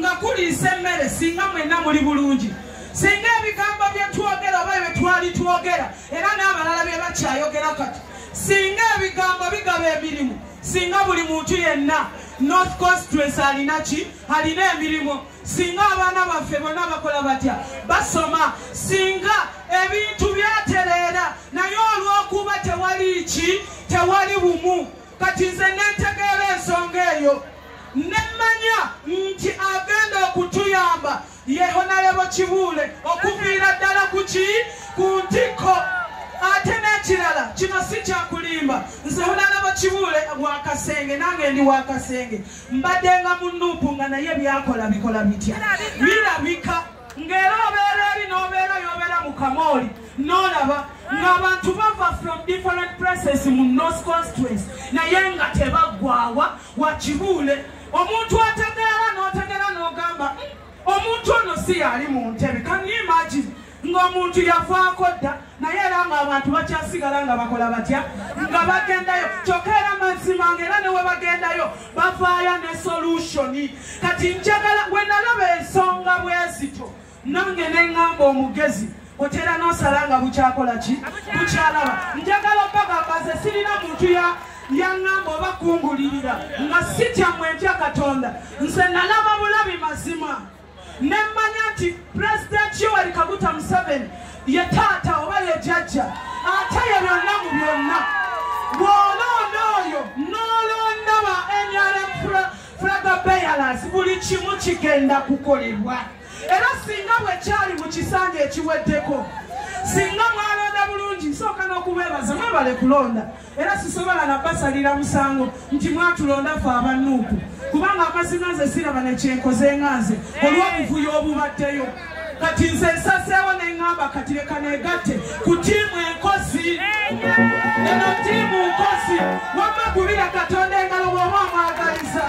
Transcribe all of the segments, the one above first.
nga kuliisa emmere singa mwenna muli bulungi. Singa ebigambo bye twogera oba bye twali twogera era n'abalala bye bakyayogera kati. Singa ebigambo bigaba emirimu. Singa buli muntu yenna North Constituency alina ki? Alina emirimu. Singa abaana baffe bonna bakola batya? Basoma. Singa ebintu byatereera naye olw'okuba tewali ki? Tewali bumu. Kati nze nentegeera ensonga eyo. Nemmanya nti agenda okutuyamba ye Honorable Kibuule okuviira ddala ku ki? Ku ntikko. Ate n'ekirala kino si kyakulimba. Nze Honorable Kibuule wa Kasenge nange ndi wa Kasenge. Mbaddenga mu Nuupu nga naye byakola bikola bitya. Birabika ng'era obeera eri n'obeera y'obeera mu Kamoli n'olaba ng'abantu bava from different places mu North Constituency naye nga tebaggwawa wa Kibuule. Omuntu ategeera n'otegeera n'ogamba omuntu ono si yali mu ntebe. Can you imagine? Ng'omuntu yavaako dda naye era ng'abantu bakyasigala nga bakola batya? Nga bagendayo. Kyokka era mazima ng'era ne we bagendayo bavaayo ne solution. Kati njagala bwe nalaba ensonga bwezito nange ne ŋŋamba omugezi otera n'osala nga bukyakola ki? Bukyalaba. Njagala okugamba nze sirina muntu yaŋŋamba oba kungulirira nga si kyammwe ntya Katonda. Nze nalaba bulabi mazima. Nemmanya nti President Yoweri Kaguta Museveni ye taata oba ye jjajja ate ye byonna mu byonna. Bw'olonda oyo n'olonda ba NRM flag bearers buli kimu kigenda kukolebwa. Era singa bwe kyali mu kisanja ekiweddeko singa mwalonda bulungi nsooka n'okubeebaza mwebale kulonda. Era sisobola na basalira musango nti mwatulonda ffe abannuupu kubanga amazima nze siraba ne kyenkoze nga nze olw'obuvuyo obubaddeyo. Kati nze nsaseewo ne ŋŋamba kati leka neegatte ku ttiimu enkozi. Eno ttiimu nkozi wamma gubira Katonda engalo bw'oba omwagaliza.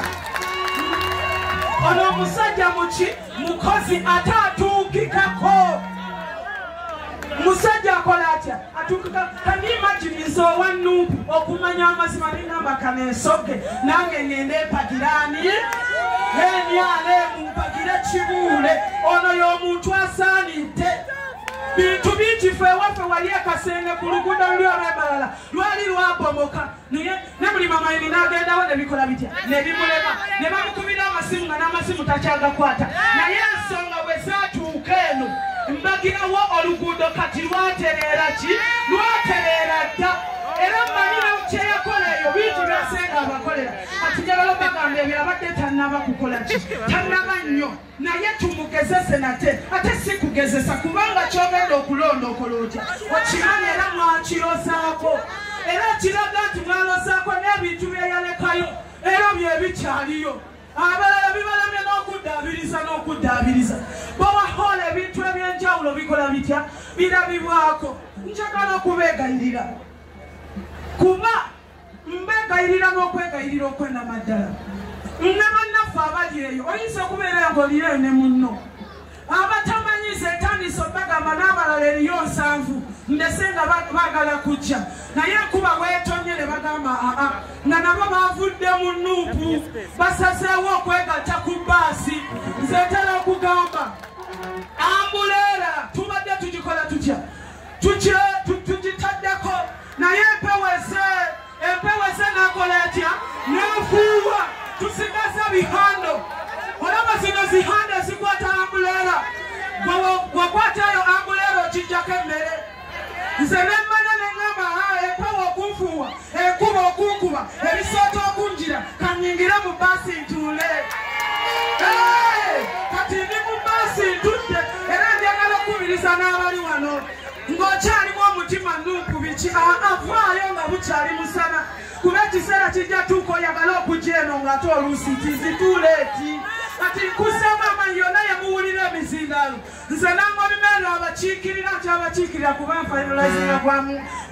Ono omusajja muki? Mukozi ate atuukikako. Musajja akola atya? Atuukika. Can you imagine nze owa Nuupu okumanya amazima n'engamba kaneesoge nange ngende mpagiraani? Enyale mumpagire Kibuule. Ono y'omuntu asaanidde. Bintu bingi ffe ewaffe wali e Kasenge ku luguudo luli olw'Embalala lwali lwabomoka naye ne buli mamayini n'agendawo ne bikola bitya ne bimulema ne bamukubira amasimu nga n'amasimu takyagakwata. Naye ensonga bwe zaatuuka eno mbagirawo oluguudo kati lwatereera ki? Lwatereera dda. Era mmanyi kyeyakola eyo bintu byasenga abakolera. Kati njagala okugamba ebyo abadde tannaba kukola ki? Tannaba nnyo. Naye tumugezese nate ate si kugezesa kubanga kyogenda okulonda okola otya? Okimanyi era mwakirozaako. Era kiraga nti mwalozaako n'ebintu byeyalekayo era bye bikyaliyo. Abalala bibalamye n'okuddaabiriza. Bwewahola ebintu eby'enjawulo bikola bitya? Birabibwako. Njagala okubeegayirira. Kuba mbeegayirira n'okwegayirira okw'enamaddala. Ne bannaffe abali eyo oyinza okubeera ng'olireyo ne munno. Abatamanyiza etandisa obagamba n'abalala eriyo 7 ndese nga baagala kujja. Naye enkuba bwetonye ne bagamba nga nabo baavudde mu Nuupu basazeewo okwegatta ku bbaasi. Nze ntera okugamba ambuleera tubadde tugikola tutya? Tugitaddeko naye empeweze n'akola etya? N'efuuwa tusigaza bihando. Olaba zino zihando zikwata ambuleera. Wakwatayo ambuleera okijjako emmere. Nze nemmanya ne ŋŋamba empewo okunfuuwa enkuba okunkuba ebisooto okunjira kanyingire mu bbaasi ntuule. Kati ndi mu bbaasi ntudde era njagala okukubiriza n'abali wano ng'okyalimu omutima Nuupu biki? Avaayo nga bukyali musana kuba ekiseera kijja tuuka oyagala okujja eno ng'ate oluusi tizituule eti. Kati nkusema amanyi yonna yemuwulira emizindaalo. Nze nangobimeero abakiikirira nti abakiikirira kuba nfinalizinga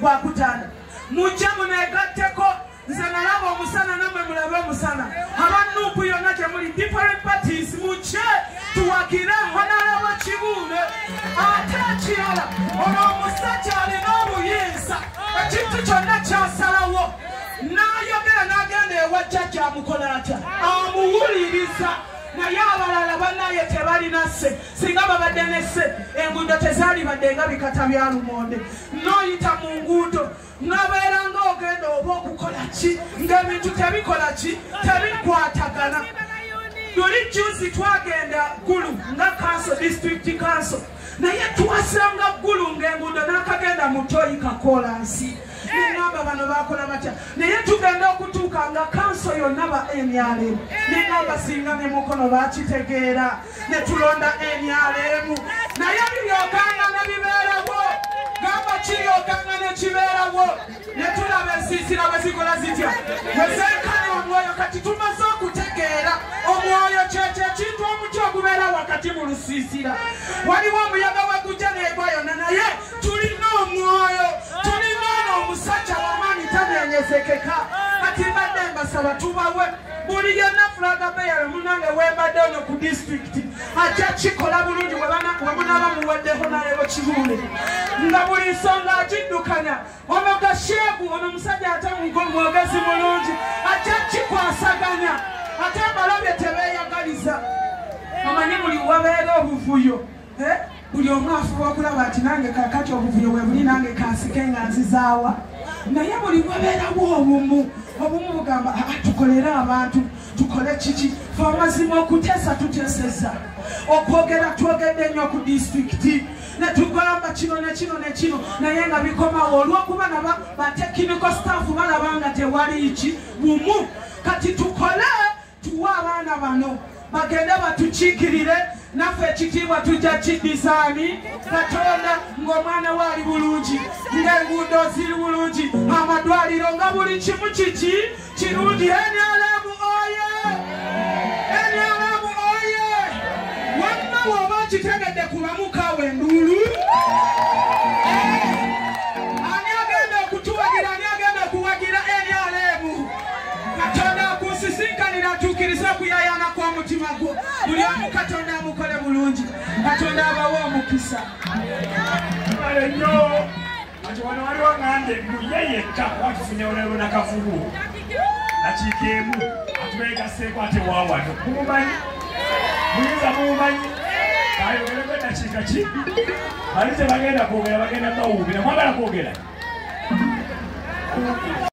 gwakutaano. Mujje muneegatteko. Nze nalaba omusana nammwe mulabe omusana. Aba Nuupu yonna gyemuli different parties mujje tuwagire Honorable Kibuule. Ate ekirala ono omusajja alina obuyinza ekintu kyonna kyasalawo n'ayogera n'agenda ewa jjajja amukola atya? Amuwuliriza. Naye abalala tezaali badde nga bikata bya lumonde n'oyita mu nguudo n'obeera ng'ogenda oba okukola ki ng'ebintu tebikola ki tebikwatagana. Luli juzi twagenda Gulu nga council, district council, naye twasanga Gulu ng'enguudo n'akagenda mu toyi kakolansi. Ningamba bano bakola batya naye tugenda okutuuka nga council yonna ba NRM. Ningamba singa ne mukono bakitegeera ne tulonda NRM naye biryokanga ne bibeerawo. Gamba kiryokanga ne kibeerawo ne tulaba ensiisira bwe zikola zitya wezeekane omwoyo kati tumaze okutegeera omwoyo kyekyo ekintu omuti ogubeera wakati mu lusiisira. Waliwo omuyaga wegujja neegwa yonna naye tulina omwoyo, tulina omusajja wamaanyi tanenyesekeka. Kati mbadde mbasaba tubawe buli yenna fulaga beyale munange wembadde ono ku disitulikiti ajja kikola bulungi wemunaaba muwaddeho nalebo kibuule nga buli nsonga agiddukanya. Ono Gasheegu ono musajja ate mwogezi mulungi ajja kikwasaganya ate abalabye tebeeyagaliza. Omanyi buli wabeera obuvuyo buli omu afuba okulaba ati nange kakati obuvuyo bwe buli nange kansike nga nzizaawa. Naye buli wabeerawo obumu bugamba tukolere abantu tukole kiki fe amazima okuteesa tuteeseza okwogera twogedde nnyo ku disitulikiti ne tugamba kino ne kino ne kino naye nga bikomawo olw'okuba naba batekiniko staafu balaba nga tewali ki bumu. Kati tukole tuwe abaana bano bagende batukiikirire naffe ekitiibwa tujja kiddisaani Katonda ng'omwana we ali bulungi ng'enguudo ziri bulungi amadwaliro nga buli kimu kiki kirungi. NRM oye! NRM oye! Wamma woba kitegedde kubamukawo enduulu ani agenda okutuwagira ani agenda okuwagira NRM. Katonda akusisinkanira atuukirize okuyayana kw'omutima gwo buli omu Katonda amukole bulungi. Katonda abawe omukisa. Nnyo ati wano waliwo ngande ye yekka watufunye olero nakavubu nakiikeemu atubeegaseeko ate waawano mumumanyi muyinza mumumanyi ayogereko edakiika ki bali tebagenda kwogera bagenda bawuubira mwagala kwogera